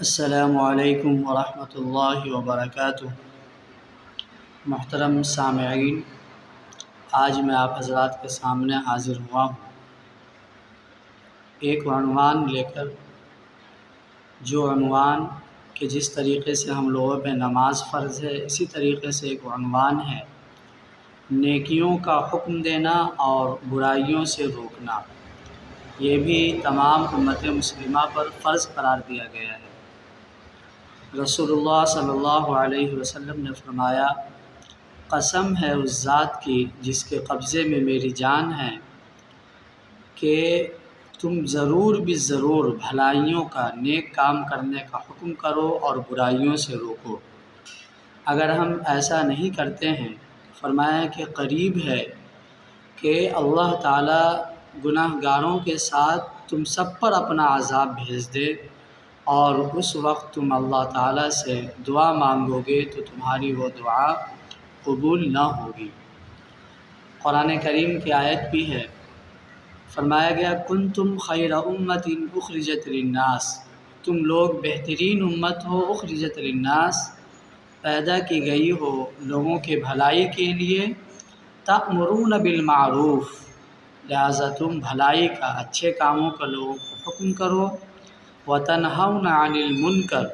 السلام علیکم ورحمۃ اللہ وبرکاتہ۔ محترم سامعین، آج میں آپ حضرات کے سامنے حاضر ہوا ہوں ایک عنوان لے کر، جو عنوان کہ جس طریقے سے ہم لوگوں پہ نماز فرض ہے، اسی طریقے سے ایک عنوان ہے نیکیوں کا حکم دینا اور برائیوں سے روکنا۔ یہ بھی تمام امت مسلمہ پر فرض قرار دیا گیا ہے۔ رسول اللہ صلی اللہ علیہ وسلم نے فرمایا، قسم ہے اس ذات کی جس کے قبضے میں میری جان ہے کہ تم ضرور بھی ضرور بھلائیوں کا، نیک کام کرنے کا حکم کرو اور برائیوں سے روکو۔ اگر ہم ایسا نہیں کرتے ہیں، فرمایا کہ قریب ہے کہ اللہ تعالیٰ گناہ گاروں کے ساتھ تم سب پر اپنا عذاب بھیج دے، اور اس وقت تم اللہ تعالیٰ سے دعا مانگو گے تو تمہاری وہ دعا قبول نہ ہوگی۔ قرآن کریم کی آیت بھی ہے، فرمایا گیا کنتم خیر امت اخرجت للناس، تم لوگ بہترین امت ہو، اخرجت للناس، پیدا کی گئی ہو لوگوں کے بھلائی کے لیے، تأمرون بالمعروف، لہذا تم بھلائی کا، اچھے کاموں کا لوگوں کو حکم کرو، وتنہون عن المنکر،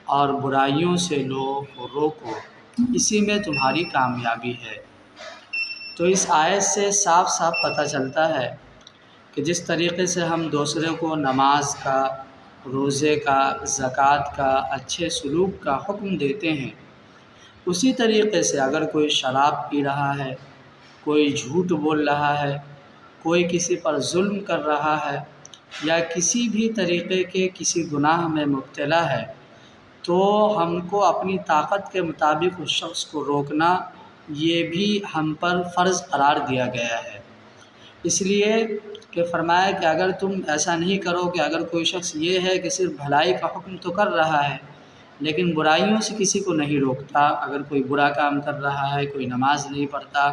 اور برائیوں سے لوگوں کو روکو، اسی میں تمہاری کامیابی ہے۔ تو اس آیت سے صاف صاف پتہ چلتا ہے کہ جس طریقے سے ہم دوسرے کو نماز کا، روزے کا، زکوٰۃ کا، اچھے سلوک کا حکم دیتے ہیں، اسی طریقے سے اگر کوئی شراب پی رہا ہے، کوئی جھوٹ بول رہا ہے، کوئی کسی پر ظلم کر رہا ہے، یا کسی بھی طریقے کے کسی گناہ میں مبتلا ہے، تو ہم کو اپنی طاقت کے مطابق اس شخص کو روکنا، یہ بھی ہم پر فرض قرار دیا گیا ہے۔ اس لیے کہ فرمایا کہ اگر تم ایسا نہیں کرو کہ اگر کوئی شخص یہ ہے کہ صرف بھلائی کا حکم تو کر رہا ہے لیکن برائیوں سے کسی کو نہیں روکتا، اگر کوئی برا کام کر رہا ہے، کوئی نماز نہیں پڑھتا،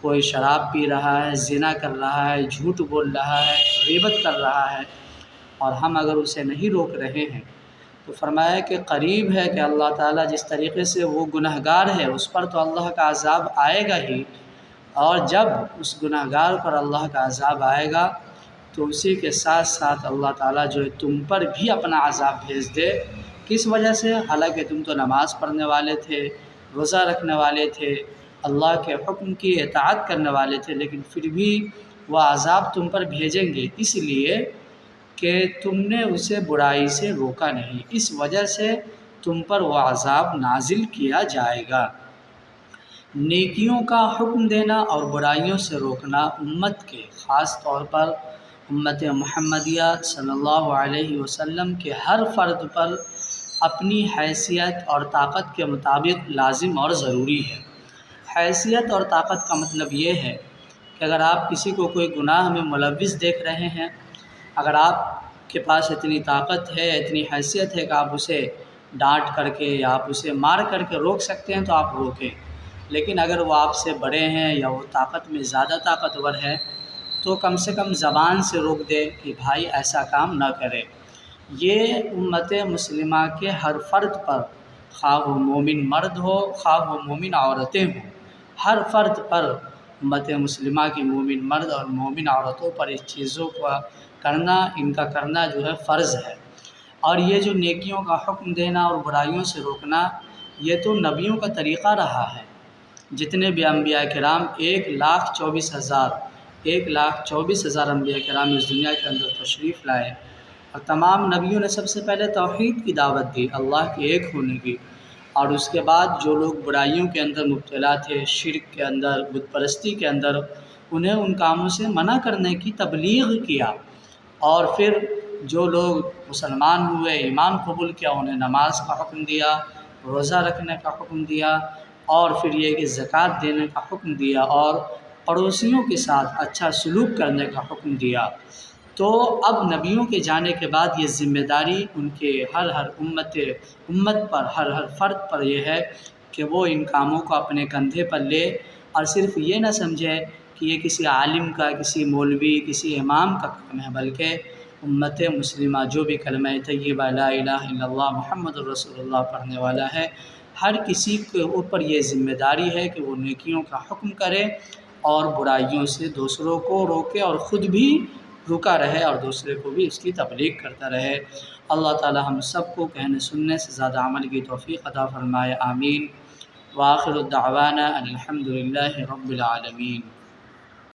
کوئی شراب پی رہا ہے، زنا کر رہا ہے، جھوٹ بول رہا ہے، غیبت کر رہا ہے، اور ہم اگر اسے نہیں روک رہے ہیں، تو فرمایا کہ قریب ہے کہ اللہ تعالیٰ جس طریقے سے وہ گنہگار ہے اس پر تو اللہ کا عذاب آئے گا ہی، اور جب اس گنہگار پر اللہ کا عذاب آئے گا تو اسی کے ساتھ ساتھ اللہ تعالیٰ جو ہے تم پر بھی اپنا عذاب بھیج دے۔ کس وجہ سے؟ حالانکہ تم تو نماز پڑھنے والے تھے، روزہ رکھنے والے تھے، اللہ کے حکم کی اطاعت کرنے والے تھے، لیکن پھر بھی وہ عذاب تم پر بھیجیں گے، اس لیے کہ تم نے اسے برائی سے روکا نہیں، اس وجہ سے تم پر وہ عذاب نازل کیا جائے گا۔ نیکیوں کا حکم دینا اور برائیوں سے روکنا امت کے، خاص طور پر امت محمدیہ صلی اللہ علیہ وسلم کے ہر فرد پر اپنی حیثیت اور طاقت کے مطابق لازم اور ضروری ہے۔ حیثیت اور طاقت کا مطلب یہ ہے کہ اگر آپ کسی کو کوئی گناہ میں ملوث دیکھ رہے ہیں، اگر آپ کے پاس اتنی طاقت ہے، اتنی حیثیت ہے کہ آپ اسے ڈانٹ کر کے یا آپ اسے مار کر کے روک سکتے ہیں تو آپ روکیں، لیکن اگر وہ آپ سے بڑے ہیں یا وہ طاقت میں زیادہ طاقتور ہے تو کم سے کم زبان سے روک دے کہ بھائی ایسا کام نہ کرے۔ یہ امت مسلمہ کے ہر فرد پر، خواہ وہ مومن مرد ہو، خواہ وہ مومن عورتیں ہوں، ہر فرد پر، امت مسلمہ کی مومن مرد اور مومن عورتوں پر اس چیزوں کا کرنا، ان کا کرنا جو ہے فرض ہے۔ اور یہ جو نیکیوں کا حکم دینا اور برائیوں سے روکنا، یہ تو نبیوں کا طریقہ رہا ہے۔ جتنے بھی انبیاء کرام 1,24,000 انبیاء کرام اس دنیا کے اندر تشریف لائے، اور تمام نبیوں نے سب سے پہلے توحید کی دعوت دی، اللہ کے ایک ہونے کی، اور اس کے بعد جو لوگ برائیوں کے اندر مبتلا تھے، شرک کے اندر، بت پرستی کے اندر، انہیں ان کاموں سے منع کرنے کی تبلیغ کیا، اور پھر جو لوگ مسلمان ہوئے، ایمان قبول کیا، انہیں نماز کا حکم دیا، روزہ رکھنے کا حکم دیا، اور پھر یہ کہ زکوٰۃ دینے کا حکم دیا، اور پڑوسیوں کے ساتھ اچھا سلوک کرنے کا حکم دیا۔ تو اب نبیوں کے جانے کے بعد یہ ذمہ داری ان کے ہر امت پر، ہر فرد پر یہ ہے کہ وہ ان کاموں کو اپنے کندھے پر لے، اور صرف یہ نہ سمجھے کہ یہ کسی عالم کا، کسی مولوی، کسی امام کا کام ہے، بلکہ امت مسلمہ جو بھی کلمہ طیبہ لا الہ الا اللہ محمد الرسول اللہ پڑھنے والا ہے، ہر کسی کے اوپر یہ ذمہ داری ہے کہ وہ نیکیوں کا حکم کرے اور برائیوں سے دوسروں کو روکے اور خود بھی رکا رہے اور دوسرے کو بھی اس کی تبلیغ کرتا رہے۔ اللہ تعالی ہم سب کو کہنے سننے سے زیادہ عمل کی توفیق عطا فرمائے، آمین۔ وآخر الدعوانا ان الحمد للہ رب العالمین۔